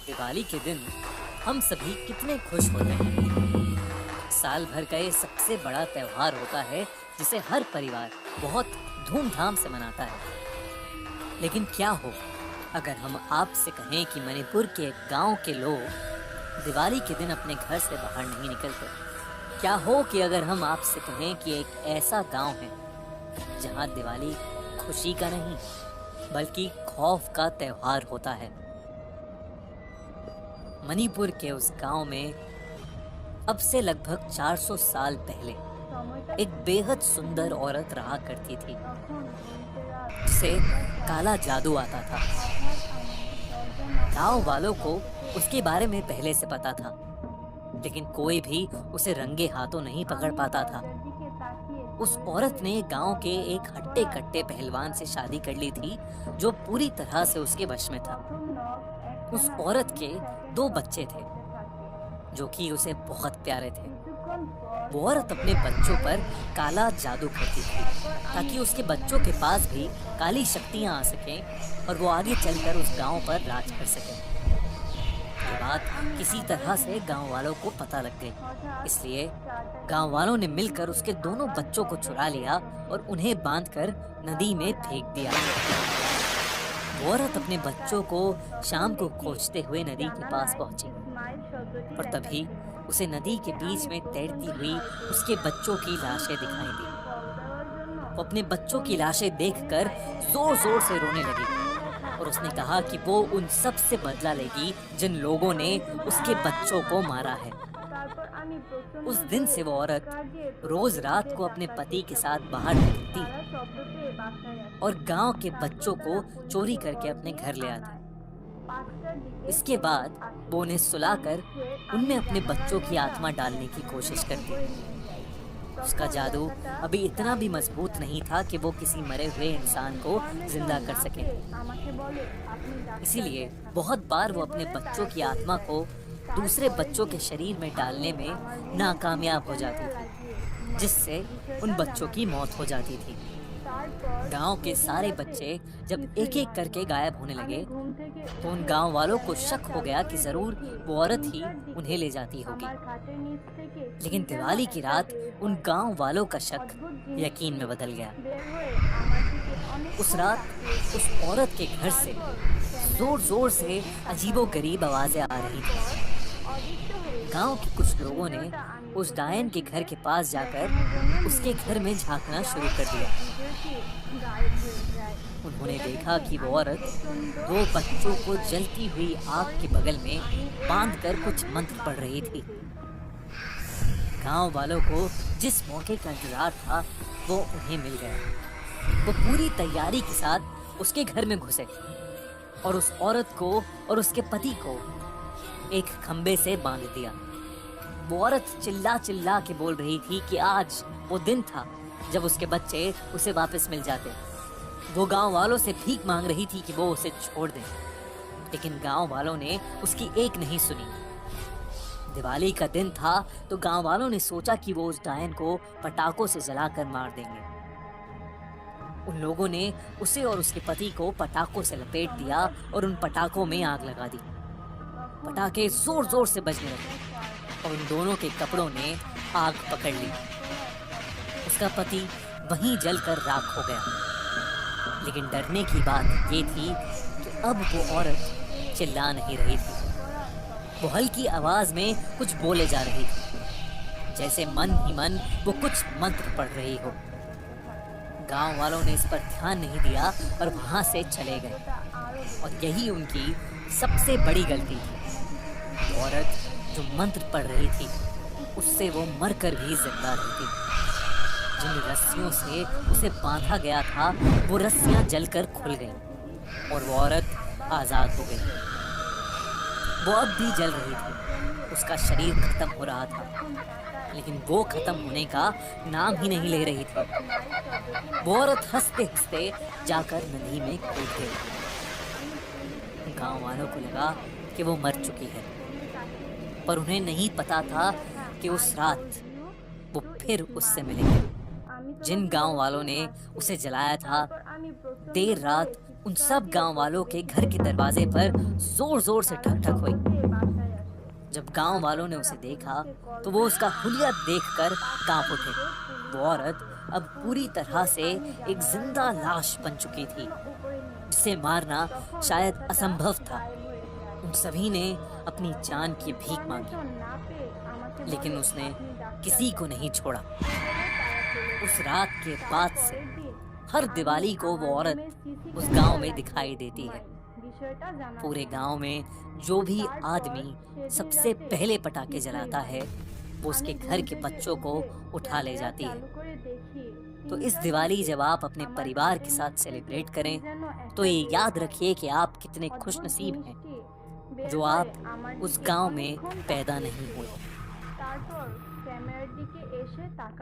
दिवाली के दिन हम सभी कितने खुश होते हैं। साल भर का ये सबसे बड़ा त्योहार होता है जिसे हर परिवार बहुत धूमधाम से मनाता है। लेकिन क्या हो अगर हम आपसे कहें कि मणिपुर के एक गांव के लोग दिवाली के दिन अपने घर से बाहर नहीं निकलते। क्या हो कि अगर हम आपसे कहें कि एक ऐसा गांव है जहां दिवाली खुशी का नहीं बल्कि खौफ का त्योहार होता है। मणिपुर के उस गांव में अब से लगभग 400 साल पहले एक बेहद सुंदर औरत रहा करती थी जिसे काला जादू आता था। गांव वालों को उसके बारे में पहले से पता था, लेकिन कोई भी उसे रंगे हाथों नहीं पकड़ पाता था। उस औरत ने गांव के एक हट्टे कट्टे पहलवान से शादी कर ली थी जो पूरी तरह से उसके वश में था। उस औरत के 2 बच्चे थे जो कि उसे बहुत प्यारे थे। वो औरत अपने बच्चों पर काला जादू करती थी ताकि उसके बच्चों के पास भी काली शक्तियां आ सकें और वो आगे चलकर उस गांव पर राज कर सकें। ये बात किसी तरह से गांव वालों को पता लग गई, इसलिए गांव वालों ने मिलकर उसके दोनों बच्चों को चुरा लिया और उन्हें बांधकर नदी में फेंक दिया। वो औरत अपने बच्चों को शाम को खोजते हुए नदी के पास पहुंची और तभी उसे नदी के बीच में तैरती हुई उसके बच्चों की लाशें दिखाई दी। वो अपने बच्चों की लाशें देखकर जोर जोर से रोने लगी और उसने कहा कि वो उन सब से बदला लेगी जिन लोगों ने उसके बच्चों को मारा है। उस दिन से वो औरत रोज रात को अपने पति के साथ बाहर निकलती और गांव के बच्चों को चोरी करके अपने घर ले आती। इसके बाद वो उन्हें सुलाकर उनमें अपने बच्चों की आत्मा डालने की कोशिश करती। उसका जादू अभी इतना भी मजबूत नहीं था कि वो किसी मरे हुए इंसान को जिंदा कर सके। इसीलिए बहुत बार वो अपने बच्चों की आत्मा को दूसरे बच्चों के शरीर में डालने में नाकामयाब हो जाती थी, जिससे उन बच्चों की मौत हो जाती थी। गांव के सारे बच्चे जब एक एक करके गायब होने लगे तो उन गांव वालों को शक हो गया कि जरूर वो औरत ही उन्हें ले जाती होगी। लेकिन दिवाली की रात उन गांव वालों का शक यकीन में बदल गया। उस रात उस औरत के घर से जोर जोर से अजीबोगरीब आवाजें आ रही थी। गांव के कुछ लोगों ने उस डायन के घर के पास जाकर उसके घर में झांकना शुरू कर दिया। उन्होंने देखा कि वो औरत 2 बच्चों को जलती हुई आग के बगल में बांधकर कुछ मंत्र पढ़ रही थी। गांव वालों को जिस मौके का इंतजार था वो उन्हें मिल गया। वो पूरी तैयारी के साथ उसके घर में घुसे और उस औरत को और उसके पति को एक खंबे से बांध दिया। वो औरत चिल्ला चिल्ला के बोल रही थी कि आज वो दिन था जब उसके बच्चे उसे वापस मिल जाते। वो गांव वालों से भीख मांग रही थी कि वो उसे छोड़ दें, लेकिन गांव वालों ने उसकी एक नहीं सुनी। दिवाली का दिन था तो गांव वालों ने सोचा कि वो उस डायन को पटाखों से जलाकर मार देंगे। उन लोगों ने उसे और उसके पति को पटाखों से लपेट दिया और उन पटाखों में आग लगा दी। पटाखे जोर जोर से बजने लगे और उन दोनों के कपड़ों ने आग पकड़ ली। उसका पति वहीं जलकर राख हो गया। लेकिन डरने की बात ये थी कि अब वो औरत चिल्ला नहीं रही थी। वो हल्की आवाज में कुछ बोले जा रही थी, जैसे मन ही मन वो कुछ मंत्र पढ़ रही हो। गांव वालों ने इस पर ध्यान नहीं दिया और वहां से चले गए और यही उनकी सबसे बड़ी गलती थी। औरत जो मंत्र पढ़ रही थी उससे वो मरकर भी जिंदा रही थी। जिन रस्सियों से उसे बांधा गया था वो रस्सियां जलकर खुल गईं और वो औरत आजाद हो गई। वो अब भी जल रही थी, उसका शरीर खत्म हो रहा था, लेकिन वो खत्म होने का नाम ही नहीं ले रही थी। वो औरत हंसते हंसते जाकर नदी में कूद गई। गांव वालों को लगा कि वो मर चुकी है, पर उन्हें नहीं पता था कि उस रात वो फिर उससे मिलेंगे। जिन गांव वालों ने उसे जलाया था देर रात उन सब गांव वालों के घर के दरवाजे पर जोर जोर से ठक ठक हुई। जब गांव वालों ने उसे देखा तो वो उसका हुलिया देखकर कांप उठे। वो औरत अब पूरी तरह से एक जिंदा लाश बन चुकी थी, जिसे मारना शायद असंभव था। उन सभी ने अपनी जान की भीख मांगी, लेकिन उसने किसी को नहीं छोड़ा। उस रात के बाद से हर दिवाली को वो औरत उस गांव में दिखाई देती है। पूरे गांव में जो भी आदमी सबसे पहले पटाखे जलाता है, वो उसके घर के बच्चों को उठा ले जाती है। तो इस दिवाली जब आप अपने परिवार के साथ सेलिब्रेट करें, तो ये याद रखिए कि आप कितने खुशनसीब हैं जो आप उस गांव में पैदा नहीं हुए।